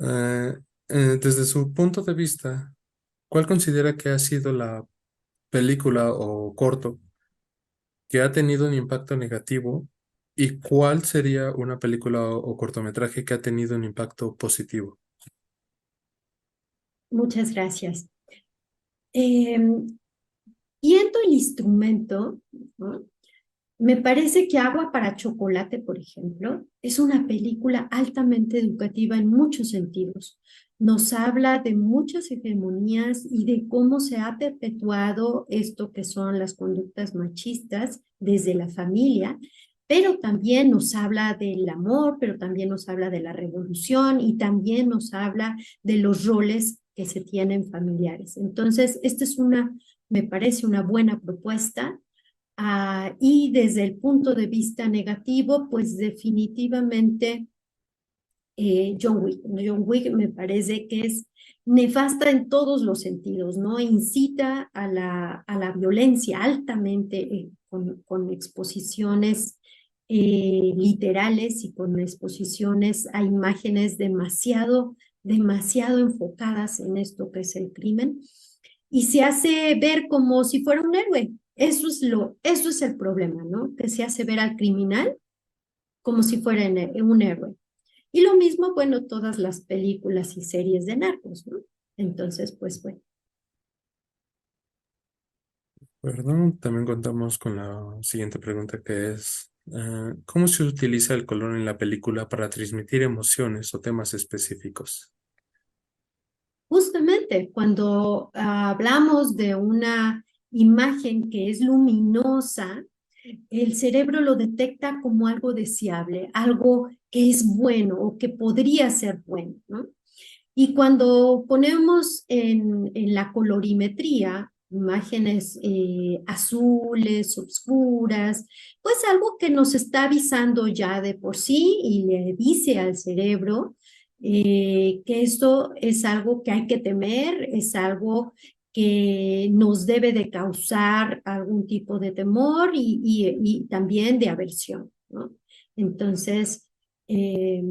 eh, desde su punto de vista, ¿cuál considera que ha sido la película o corto que ha tenido un impacto negativo y cuál sería una película o cortometraje que ha tenido un impacto positivo? Muchas gracias. Viendo el instrumento, ¿no? Me parece que Agua para Chocolate, por ejemplo, es una película altamente educativa en muchos sentidos. Nos habla de muchas hegemonías y de cómo se ha perpetuado esto que son las conductas machistas desde la familia, pero también nos habla del amor, pero también nos habla de la revolución y también nos habla de los roles que se tienen familiares. Entonces, esta es me parece una buena propuesta. Y desde el punto de vista negativo, pues definitivamente John Wick. John Wick me parece que es nefasta en todos los sentidos, ¿no? Incita a la violencia altamente con exposiciones literales y con exposiciones a imágenes demasiado enfocadas en esto que es el crimen, y se hace ver como si fuera un héroe. Eso es el problema, ¿no? Que se hace ver al criminal como si fuera un héroe. Y lo mismo, bueno, todas las películas y series de narcos, ¿no? Entonces, pues bueno. Perdón, también contamos con la siguiente pregunta que es, ¿Cómo se utiliza el color en la película para transmitir emociones o temas específicos? Justamente cuando hablamos de una imagen que es luminosa, el cerebro lo detecta como algo deseable, algo que es bueno o que podría ser bueno, ¿no? Y cuando ponemos en la colorimetría imágenes azules, oscuras, pues algo que nos está avisando ya de por sí y le dice al cerebro que esto es algo que hay que temer, es algo que nos debe de causar algún tipo de temor y también de aversión, ¿no? Entonces, eh,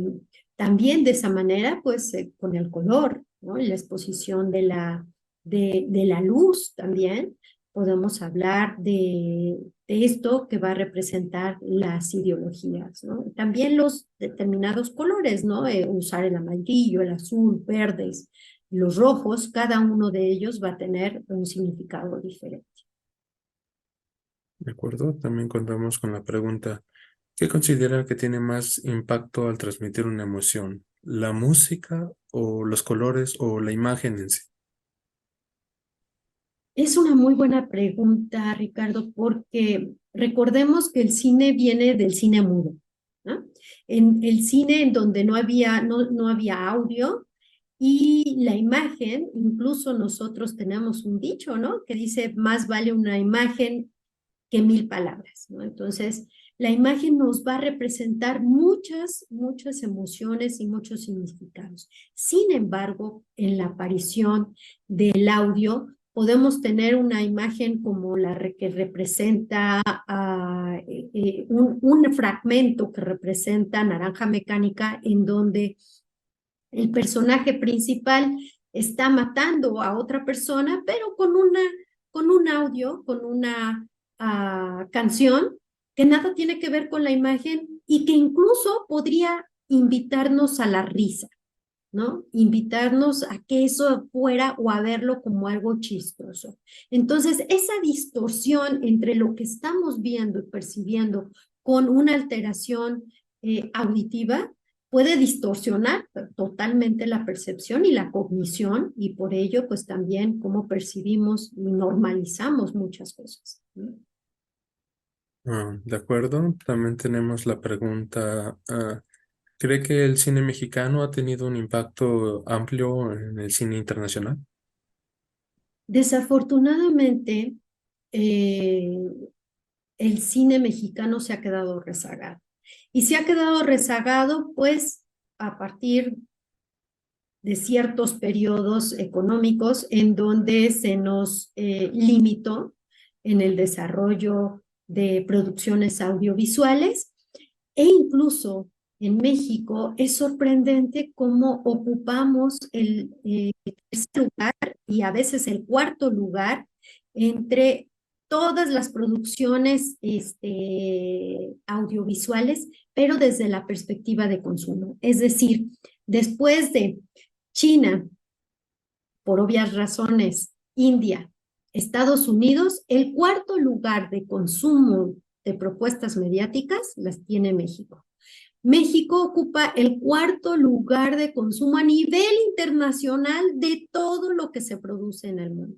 también de esa manera, pues con el color, ¿no? Y la exposición de la luz también, podemos hablar de esto que va a representar las ideologías, ¿no? También los determinados colores, ¿no? Usar el amarillo, el azul, verdes, los rojos, cada uno de ellos va a tener un significado diferente. ¿De acuerdo? También contamos con la pregunta, ¿qué considera que tiene más impacto al transmitir una emoción? ¿La música o los colores o la imagen en sí? Es una muy buena pregunta, Ricardo, porque recordemos que el cine viene del cine mudo, ¿no? En el cine en donde no había audio y la imagen, incluso nosotros tenemos un dicho, ¿no? Que dice, más vale una imagen que 1000 palabras, ¿no? Entonces, la imagen nos va a representar muchas emociones y muchos significados. Sin embargo, en la aparición del audio, podemos tener una imagen como que representa un fragmento que representa Naranja Mecánica, en donde el personaje principal está matando a otra persona, pero con un audio, con una canción que nada tiene que ver con la imagen y que incluso podría invitarnos a la risa, ¿no? Invitarnos a que eso fuera o a verlo como algo chistoso. Entonces, esa distorsión entre lo que estamos viendo y percibiendo con una alteración auditiva puede distorsionar totalmente la percepción y la cognición y por ello, pues también cómo percibimos y normalizamos muchas cosas, ¿no? De acuerdo. También tenemos la pregunta, ¿cree que el cine mexicano ha tenido un impacto amplio en el cine internacional? Desafortunadamente, eh, el cine mexicano se ha quedado rezagado. Y se ha quedado rezagado, pues, a partir de ciertos periodos económicos en donde se nos limitó en el desarrollo de producciones audiovisuales e incluso en México es sorprendente cómo ocupamos el tercer lugar y a veces el cuarto lugar entre todas las producciones audiovisuales, pero desde la perspectiva de consumo. Es decir, después de China, por obvias razones, India, Estados Unidos, el cuarto lugar de consumo de propuestas mediáticas las tiene México. México ocupa el cuarto lugar de consumo a nivel internacional de todo lo que se produce en el mundo.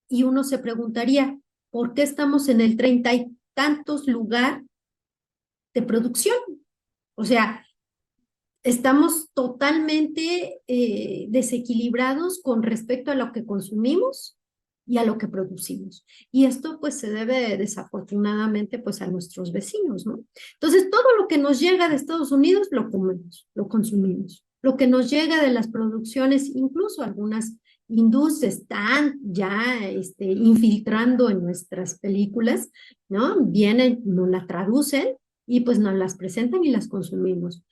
Y uno se preguntaría, ¿por qué estamos en el 30 y tantos lugar de producción? O sea, estamos totalmente desequilibrados con respecto a lo que consumimos y a lo que producimos. Y esto pues se debe desafortunadamente pues a nuestros vecinos, ¿no? Entonces todo lo que nos llega de Estados Unidos lo comemos, lo consumimos. Lo que nos llega de las producciones, incluso algunas industrias están ya infiltrando en nuestras películas, ¿no? Vienen, nos la traducen y pues nos las presentan y las consumimos.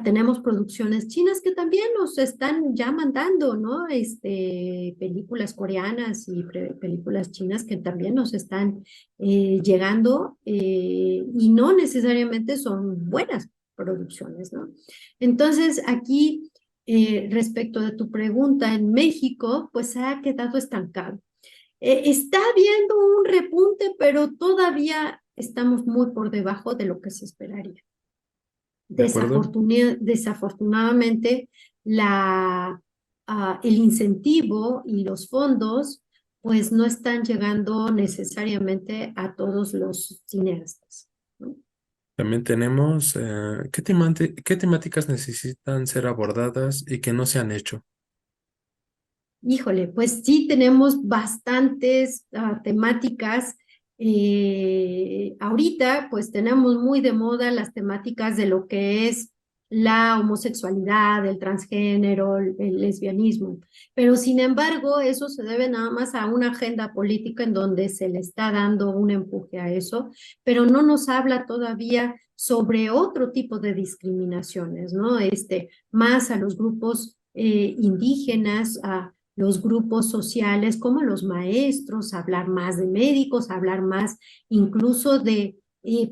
Tenemos producciones chinas que también nos están ya mandando, ¿no? Películas coreanas y películas chinas que también nos están llegando y no necesariamente son buenas producciones, ¿no? Entonces, aquí, respecto de tu pregunta, en México, pues se ha quedado estancado. Está habiendo un repunte, pero todavía estamos muy por debajo de lo que se esperaría. ¿De acuerdo? Desafortunadamente, el incentivo y los fondos pues no están llegando necesariamente a todos los cineastas, ¿no? También tenemos qué temáticas necesitan ser abordadas y que no se han hecho. Híjole, pues sí tenemos bastantes temáticas. Ahorita pues tenemos muy de moda las temáticas de lo que es la homosexualidad, el transgénero, el lesbianismo, pero sin embargo eso se debe nada más a una agenda política en donde se le está dando un empuje a eso, pero no nos habla todavía sobre otro tipo de discriminaciones, ¿no? Más a los grupos indígenas, a los grupos sociales, como los maestros, hablar más de médicos, hablar más incluso de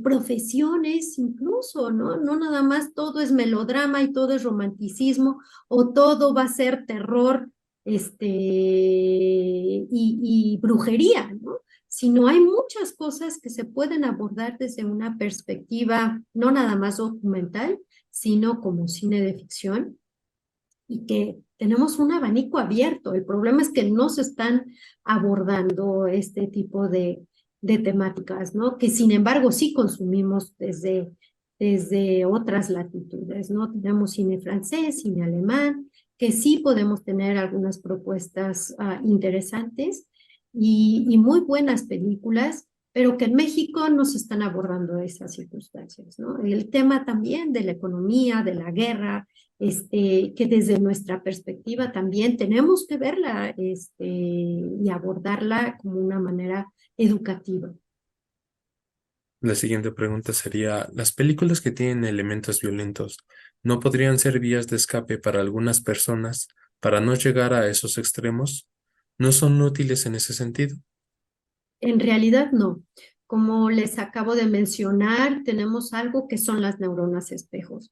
profesiones, incluso, ¿no? No nada más todo es melodrama y todo es romanticismo, o todo va a ser terror, y brujería, ¿no? Sino hay muchas cosas que se pueden abordar desde una perspectiva no nada más documental, sino como cine de ficción y que tenemos un abanico abierto. El problema es que no se están abordando este tipo de temáticas, ¿no? Que sin embargo sí consumimos desde otras latitudes, ¿no? Tenemos cine francés, cine alemán, que sí podemos tener algunas propuestas interesantes y muy buenas películas, pero que en México no se están abordando esas circunstancias, ¿no? El tema también de la economía, de la guerra, que desde nuestra perspectiva también tenemos que verla, y abordarla como una manera educativa. La siguiente pregunta sería, ¿las películas que tienen elementos violentos no podrían ser vías de escape para algunas personas para no llegar a esos extremos? ¿No son útiles en ese sentido? En realidad no. Como les acabo de mencionar, tenemos algo que son las neuronas espejos.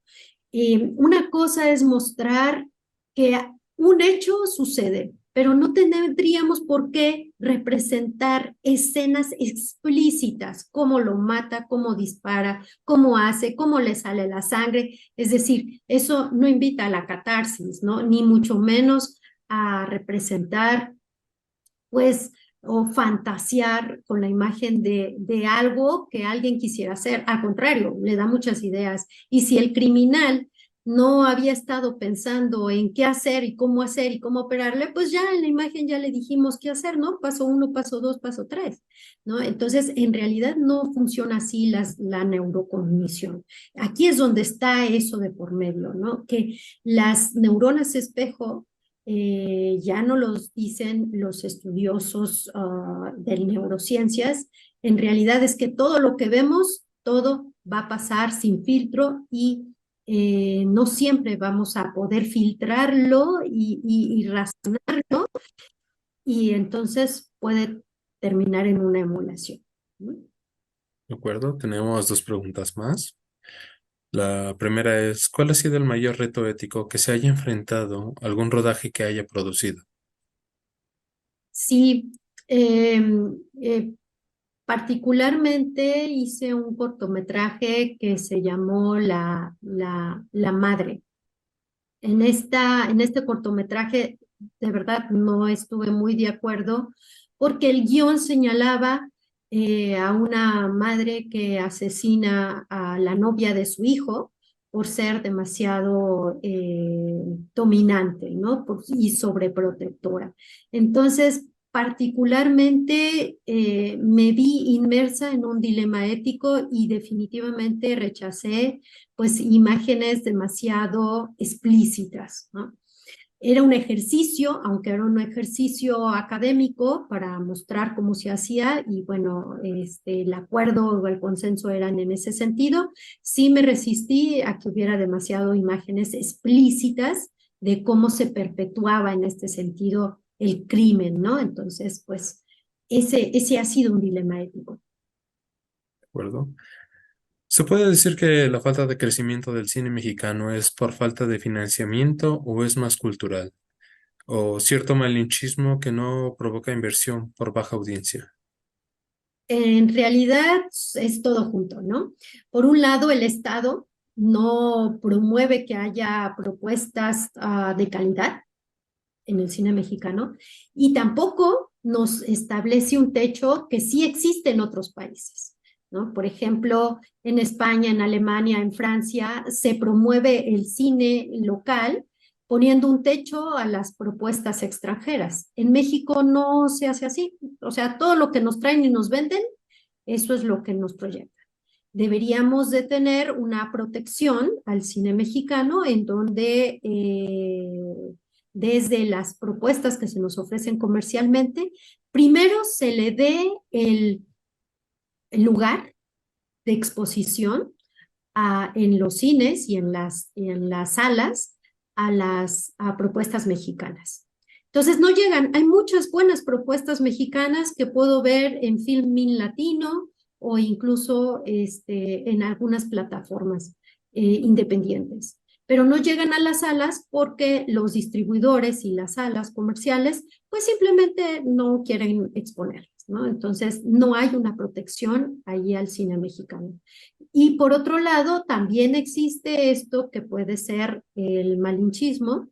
Una cosa es mostrar que un hecho sucede, pero no tendríamos por qué representar escenas explícitas, cómo lo mata, cómo dispara, cómo hace, cómo le sale la sangre. Es decir, eso no invita a la catarsis, ¿no? Ni mucho menos a representar pues, o fantasear con la imagen de algo que alguien quisiera hacer. Al contrario, le da muchas ideas. Y si el criminal no había estado pensando en qué hacer y cómo operarle, pues ya en la imagen ya le dijimos qué hacer, ¿no? Paso uno, paso dos, paso tres, ¿no? Entonces, en realidad no funciona así la neurocognición. Aquí es donde está eso de por medio, ¿no? Que las neuronas espejo ya no los dicen los estudiosos de neurociencias, en realidad es que todo lo que vemos, todo va a pasar sin filtro y no siempre vamos a poder filtrarlo y razonarlo y entonces puede terminar en una emulación, ¿no? ¿De acuerdo? Tenemos dos preguntas más. La primera es, ¿cuál ha sido el mayor reto ético que se haya enfrentado a algún rodaje que haya producido? Sí, eh, eh, particularmente hice un cortometraje que se llamó La Madre. En este cortometraje, de verdad, no estuve muy de acuerdo porque el guión señalaba a una madre que asesina a la novia de su hijo por ser demasiado dominante, ¿no? Y sobreprotectora. Entonces, particularmente me vi inmersa en un dilema ético y definitivamente rechacé pues imágenes demasiado explícitas, ¿no? Era un ejercicio, aunque era un ejercicio académico para mostrar cómo se hacía y bueno, el acuerdo o el consenso eran en ese sentido. Sí me resistí a que hubiera demasiado imágenes explícitas de cómo se perpetuaba en este sentido el crimen, ¿no? Entonces, pues ese ha sido un dilema ético. ¿De acuerdo? ¿Se puede decir que la falta de crecimiento del cine mexicano es por falta de financiamiento o es más cultural? ¿O cierto malinchismo que no provoca inversión por baja audiencia? En realidad es todo junto, ¿no? Por un lado, el Estado no promueve que haya propuestas de calidad en el cine mexicano y tampoco nos establece un techo que sí existe en otros países, ¿no? Por ejemplo, en España, en Alemania, en Francia, se promueve el cine local poniendo un techo a las propuestas extranjeras. En México no se hace así, o sea, todo lo que nos traen y nos venden, eso es lo que nos proyecta. Deberíamos de tener una protección al cine mexicano en donde desde las propuestas que se nos ofrecen comercialmente, primero se le dé el lugar de exposición en los cines y en las salas a propuestas mexicanas. Entonces no llegan, hay muchas buenas propuestas mexicanas que puedo ver en Filmin Latino o incluso en algunas plataformas independientes, pero no llegan a las salas porque los distribuidores y las salas comerciales pues simplemente no quieren exponerlas, ¿no? Entonces no hay una protección ahí al cine mexicano. Y por otro lado, también existe esto que puede ser el malinchismo,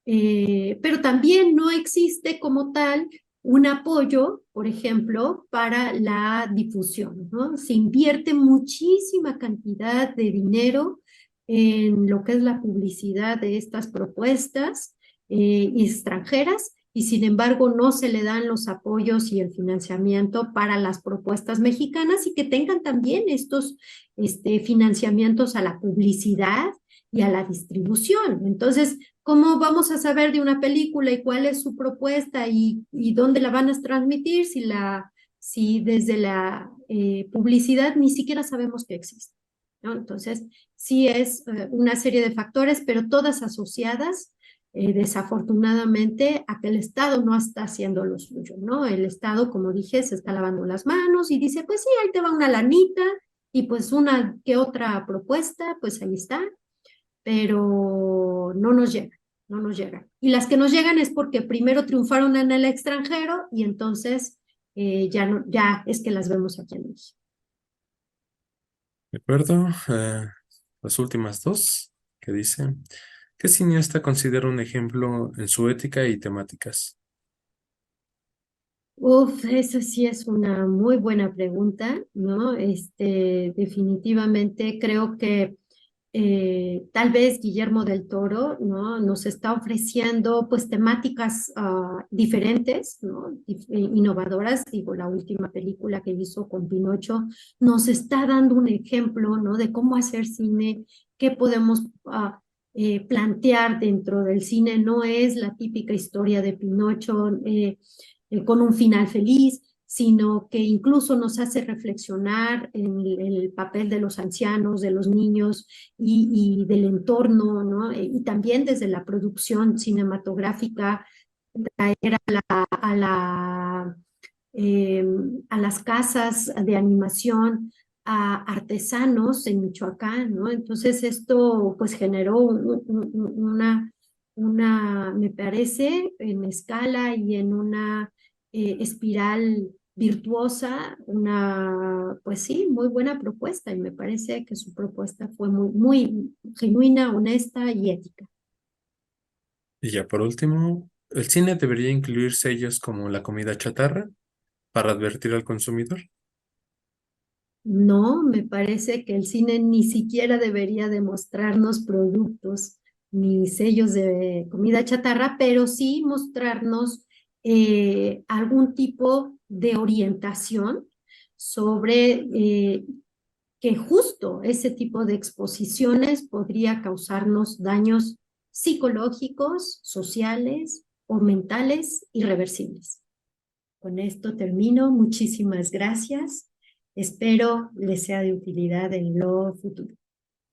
pero también no existe como tal un apoyo, por ejemplo, para la difusión, ¿no? Se invierte muchísima cantidad de dinero en lo que es la publicidad de estas propuestas extranjeras y sin embargo no se le dan los apoyos y el financiamiento para las propuestas mexicanas y que tengan también estos financiamientos a la publicidad y a la distribución. Entonces, ¿cómo vamos a saber de una película y cuál es su propuesta y dónde la van a transmitir si desde la publicidad ni siquiera sabemos que existe, ¿no? Entonces, sí es una serie de factores, pero todas asociadas desafortunadamente a que el Estado no está haciendo lo suyo, ¿no? El Estado, como dije, se está lavando las manos y dice, pues sí, ahí te va una lanita y pues una que otra propuesta, pues ahí está, pero no nos llegan, no nos llegan. Y las que nos llegan es porque primero triunfaron en el extranjero y entonces ya es que las vemos aquí en México. ¿De acuerdo? Las últimas dos que dice, ¿qué cineasta considera un ejemplo en su ética y temáticas? Uf, esa sí es una muy buena pregunta, ¿no? Definitivamente creo que tal vez Guillermo del Toro, ¿no? Nos está ofreciendo pues temáticas diferentes, ¿no? Innovadoras. Digo, la última película que hizo con Pinocho nos está dando un ejemplo, ¿no? De cómo hacer cine, qué podemos plantear dentro del cine. No es la típica historia de Pinocho con un final feliz, sino que incluso nos hace reflexionar en el papel de los ancianos, de los niños y del entorno, ¿no? Y también desde la producción cinematográfica, traer eh, a las casas de animación a artesanos en Michoacán, ¿no? Entonces esto pues generó me parece, en escala y en una espiral virtuosa, pues sí, muy buena propuesta y me parece que su propuesta fue muy genuina, honesta y ética. Y ya por último, ¿el cine debería incluir sellos como la comida chatarra para advertir al consumidor? No, me parece que el cine ni siquiera debería demostrarnos productos ni sellos de comida chatarra, pero sí mostrarnos algún tipo de orientación sobre que justo ese tipo de exposiciones podría causarnos daños psicológicos, sociales o mentales irreversibles. Con esto termino. Muchísimas gracias. Espero les sea de utilidad en lo futuro.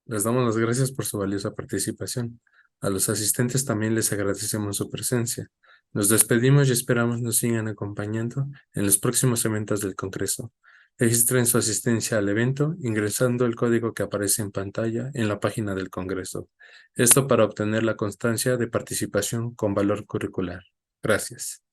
Les damos las gracias por su valiosa participación. A los asistentes también les agradecemos su presencia. Nos despedimos y esperamos nos sigan acompañando en los próximos eventos del Congreso. Registren su asistencia al evento ingresando el código que aparece en pantalla en la página del Congreso. Esto para obtener la constancia de participación con valor curricular. Gracias.